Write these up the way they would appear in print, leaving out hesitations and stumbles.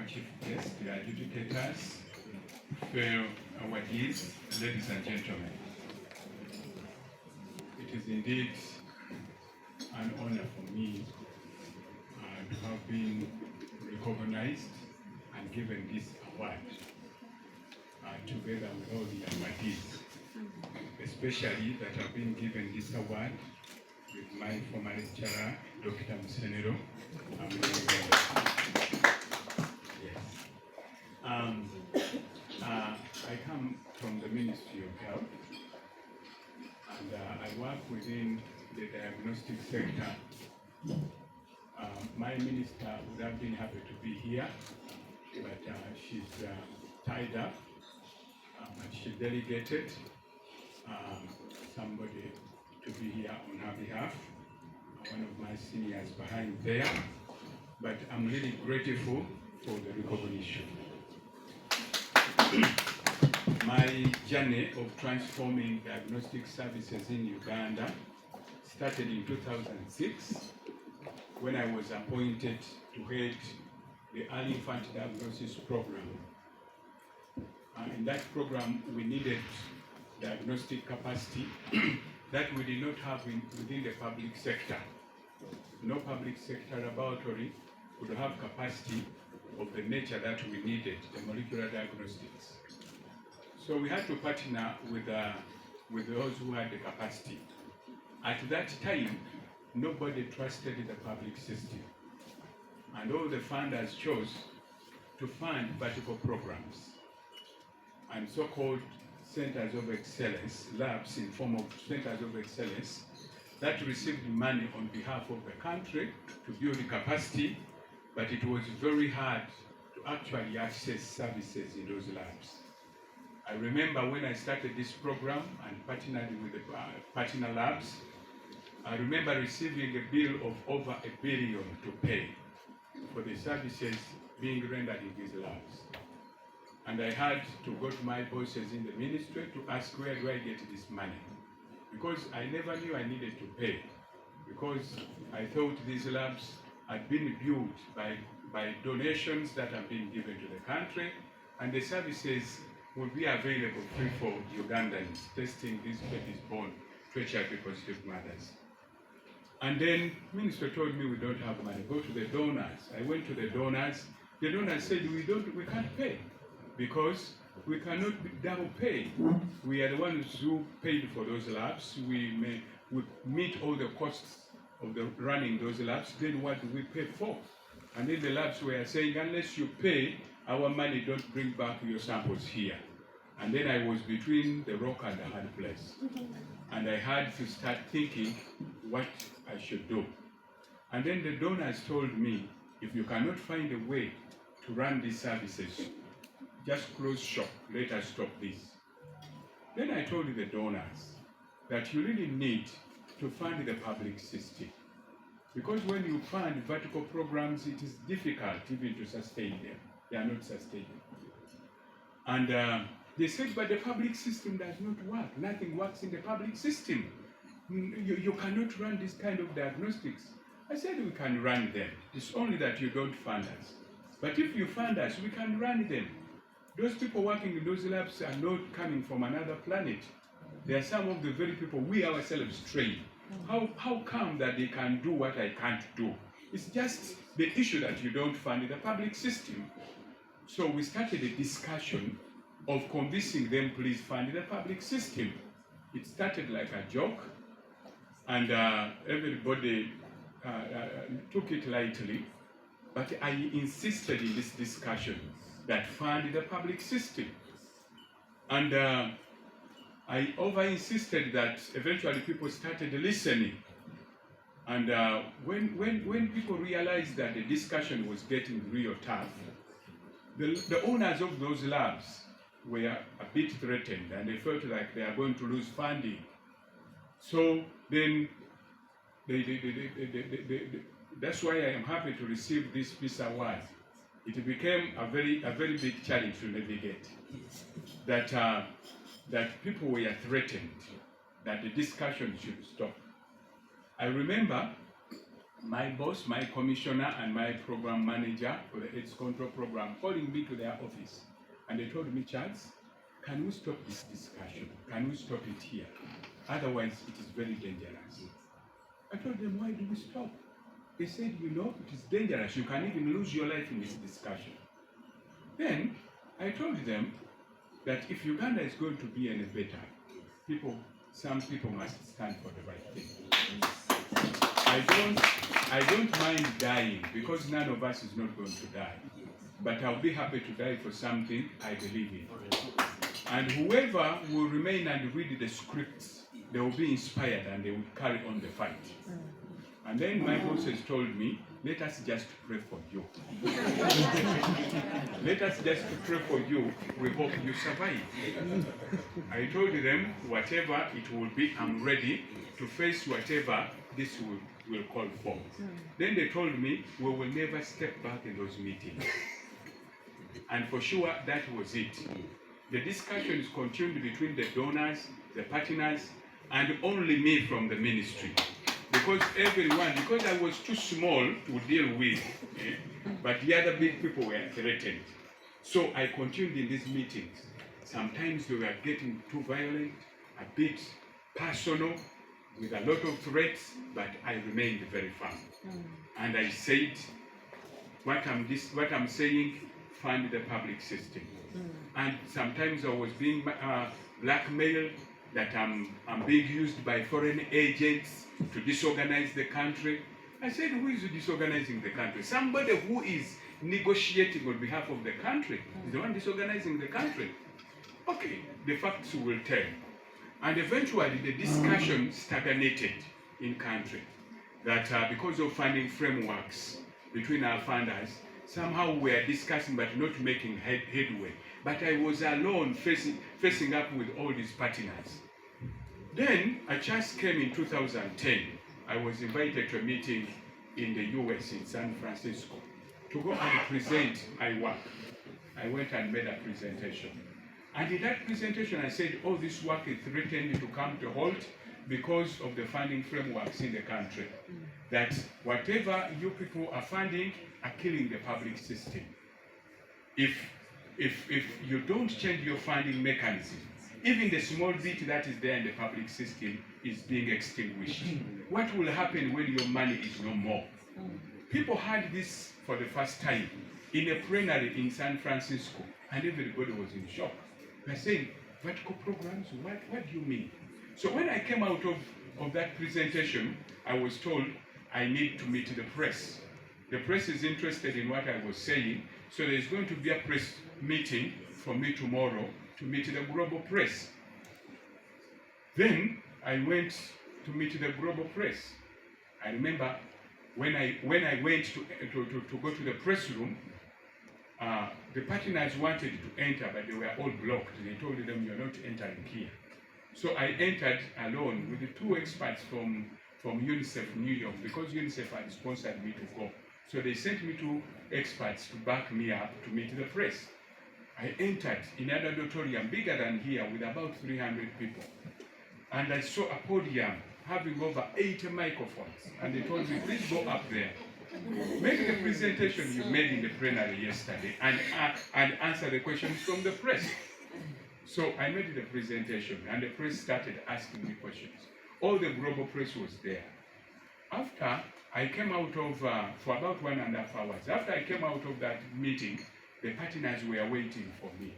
our chief guest, the adjudicators, fellow awardees, ladies and gentlemen. It is indeed an honor for me to have been recognized and given this award together with all the awardees, especially that I've been given this award with my former lecturer, Dr. Musenero. I come from the Ministry of Health, and I work within the diagnostic sector. My minister would have been happy to be here, but she's tied up, and she delegated somebody to be here on her behalf, one of my seniors behind there, but I'm really grateful for the recognition. My journey of transforming diagnostic services in Uganda started in 2006 when I was appointed to head the early infant diagnosis program. In that program, we needed diagnostic capacity that we did not have within the public sector. No public sector laboratory could have capacity of the nature that we needed, the molecular diagnostics. So we had to partner with those who had the capacity. At that time, nobody trusted the public system. And all the funders chose to fund vertical programs and so-called centers of excellence, labs in form of centers of excellence that received money on behalf of the country to build capacity, but it was very hard to actually access services in those labs. I remember when I started this program and partnered with the partner labs, I remember receiving a bill of over $1 billion to pay for the services being rendered in these labs. And I had to go to my bosses in the ministry to ask, where do I get this money? Because I never knew I needed to pay, because I thought these labs had been built by donations that have been given to the country, and the services would be available free for Ugandans testing these babies born to HIV positive mothers. And then minister told me we don't have money, go to the donors. I went to the donors said we can't pay because we cannot double pay. We are the ones who paid for those labs. We meet all the costs of running those labs, then what do we pay for? And then the labs were saying, unless you pay, our money don't bring back your samples here. And then I was between the rock and the hard place. And I had to start thinking what I should do. And then the donors told me, if you cannot find a way to run these services, just close shop, let us stop this. Then I told the donors that you really need to fund the public system. Because when you fund vertical programs, it is difficult even to sustain them. They are not sustainable. And they said, but the public system does not work. Nothing works in the public system. You cannot run this kind of diagnostics. I said, we can run them. It's only that you don't fund us. But if you fund us, we can run them. Those people working in those labs are not coming from another planet. They are some of the very people we ourselves train. How come that they can do what I can't do? It's just the issue that you don't fund the public system. So we started a discussion of convincing them, please fund the public system. It started like a joke, and everybody took it lightly, but I insisted in this discussion that fund the public system. And I over-insisted that eventually people started listening. And when people realized that the discussion was getting real tough, the owners of those labs were a bit threatened, and they felt like they are going to lose funding. So then, that's why I am happy to receive this peace award. It became a very big challenge to navigate. That people were threatened, that the discussion should stop. I remember my boss, my commissioner, and my program manager for the AIDS control program calling me to their office. And they told me, Charles, can we stop this discussion? Can we stop it here? Otherwise, it is very dangerous. I told them, why do we stop? They said, you know, it is dangerous. You can even lose your life in this discussion. Then I told them that if Uganda is going to be any better, some people must stand for the right thing. I don't mind dying because none of us is not going to die. But I'll be happy to die for something I believe in. And whoever will remain and read the scripts, they will be inspired and they will carry on the fight. And then my bosses told me, let us just pray for you. Let us just pray for you. We hope you survive. I told them, whatever it will be, I'm ready to face whatever this will call for. Then they told me, we will never step back in those meetings. And for sure, that was it. The discussions continued between the donors, the partners, and only me from the ministry. Because I was too small to deal with, but the other big people were threatened. So I continued in these meetings. Sometimes they were getting too violent, a bit personal, with a lot of threats, but I remained very firm. And I said, what I'm saying, fund the public system. And sometimes I was being blackmailed, that I'm being used by foreign agents to disorganize the country. I said, who is disorganizing the country? Somebody who is negotiating on behalf of the country is the one disorganizing the country. Okay, the facts will tell. And eventually the discussion stagnated in country. That because of funding frameworks between our funders, somehow we are discussing but not making headway. But I was alone facing up with all these partners. Then a chance came in 2010. I was invited to a meeting in the US in San Francisco to go and present my work. I went and made a presentation. And in that presentation I said, all this work is threatened to come to halt because of the funding frameworks in the country. That whatever you people are funding are killing the public system. If you don't change your funding mechanism, even the small bit that is there in the public system is being extinguished. What will happen when your money is no more? People heard this for the first time in a plenary in San Francisco, and everybody was in shock. They're saying, vertical programs, what do you mean? So when I came out of that presentation, I was told I need to meet the press. The press is interested in what I was saying, so there's going to be a press meeting for me tomorrow to meet the global press. Then I went to meet the global press. I remember when I went to go to the press room, the partners wanted to enter, but they were all blocked. They told them, you're not entering here. So I entered alone with the two experts from UNICEF New York, because UNICEF had sponsored me to go. So they sent me two experts to back me up to meet the press. I entered in an auditorium bigger than here with about 300 people. And I saw a podium having over 80 microphones. And they told me, please go up there. Make the presentation you made in the plenary yesterday and answer the questions from the press. So I made the presentation and the press started asking me questions. All the global press was there. After I came out of, for about 1.5 hours, after I came out of that meeting, the partners were waiting for me.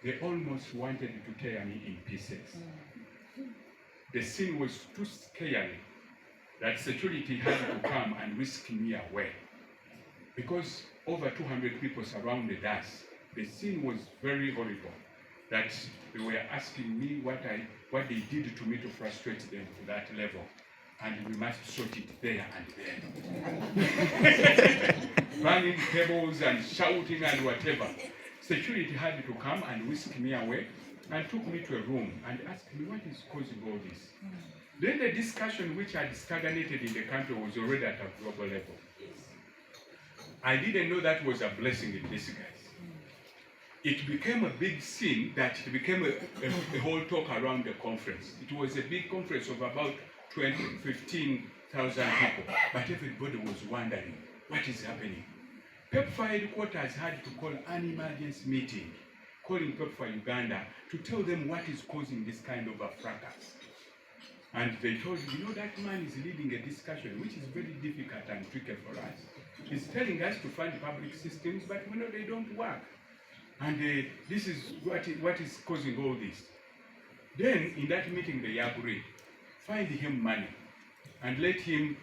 They almost wanted to tear me in pieces. The scene was too scary that security had to come and whisk me away. Because over 200 people surrounded us, the scene was very horrible. That they were asking me what they did to me to frustrate them to that level. And we must sort it there and then. Banging tables and shouting and whatever. Security had to come and whisk me away and took me to a room and asked me what is causing all this. Then the discussion which had stagnated in the country was already at a global level. I didn't know that was a blessing in disguise. It became a big scene that it became a whole talk around the conference. It was a big conference of about 15 people, but everybody was wondering what is happening. PEPFAR headquarters had to call an emergency meeting, calling PEPFAR Uganda to tell them what is causing this kind of a fracas. And they told me, that man is leading a discussion which is very difficult and tricky for us. He's telling us to find public systems, but we know they don't work. And this is what is causing all this. Then in that meeting they agreed, find him money and let him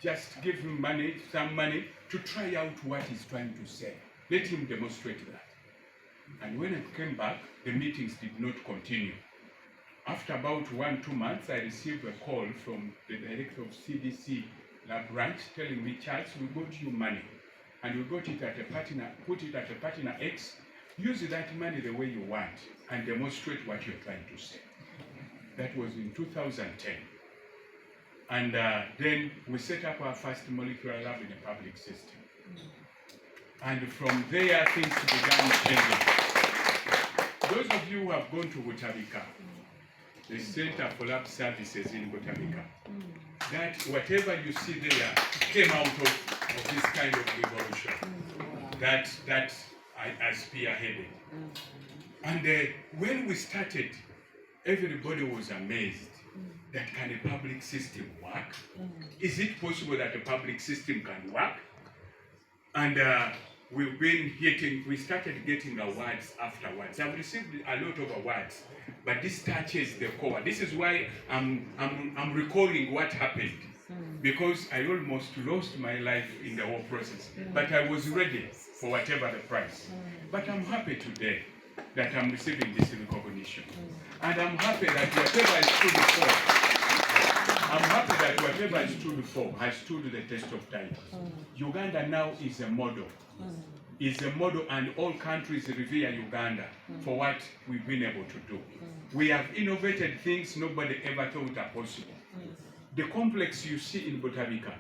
just give him money, some money, to try out what he's trying to say. Let him demonstrate that. And when I came back, the meetings did not continue. After about 1-2 months, I received a call from the director of CDC lab branch telling me, Charles, we got you money. And we got it at a partner, put it at a partner X, use that money the way you want and demonstrate what you're trying to say. That was in 2010. And then we set up our first molecular lab in a public system. And from there, things began changing. Those of you who have gone to Butabika, the Center for Lab Services in Butabika, that whatever you see there came out of this kind of revolution that I spearheaded. And when we started, everybody was amazed that can a public system work? Is it possible that a public system can work? And we started getting awards afterwards. I've received a lot of awards, but this touches the core. This is why I'm recalling what happened, because I almost lost my life in the whole process. But I was ready for whatever the price. But I'm happy today that I'm receiving this recognition. And I'm happy that whatever I stood for, has stood the test of time. Uganda now is a model. And all countries revere Uganda for what we've been able to do. We have innovated things nobody ever thought are possible. The complex you see in Butabika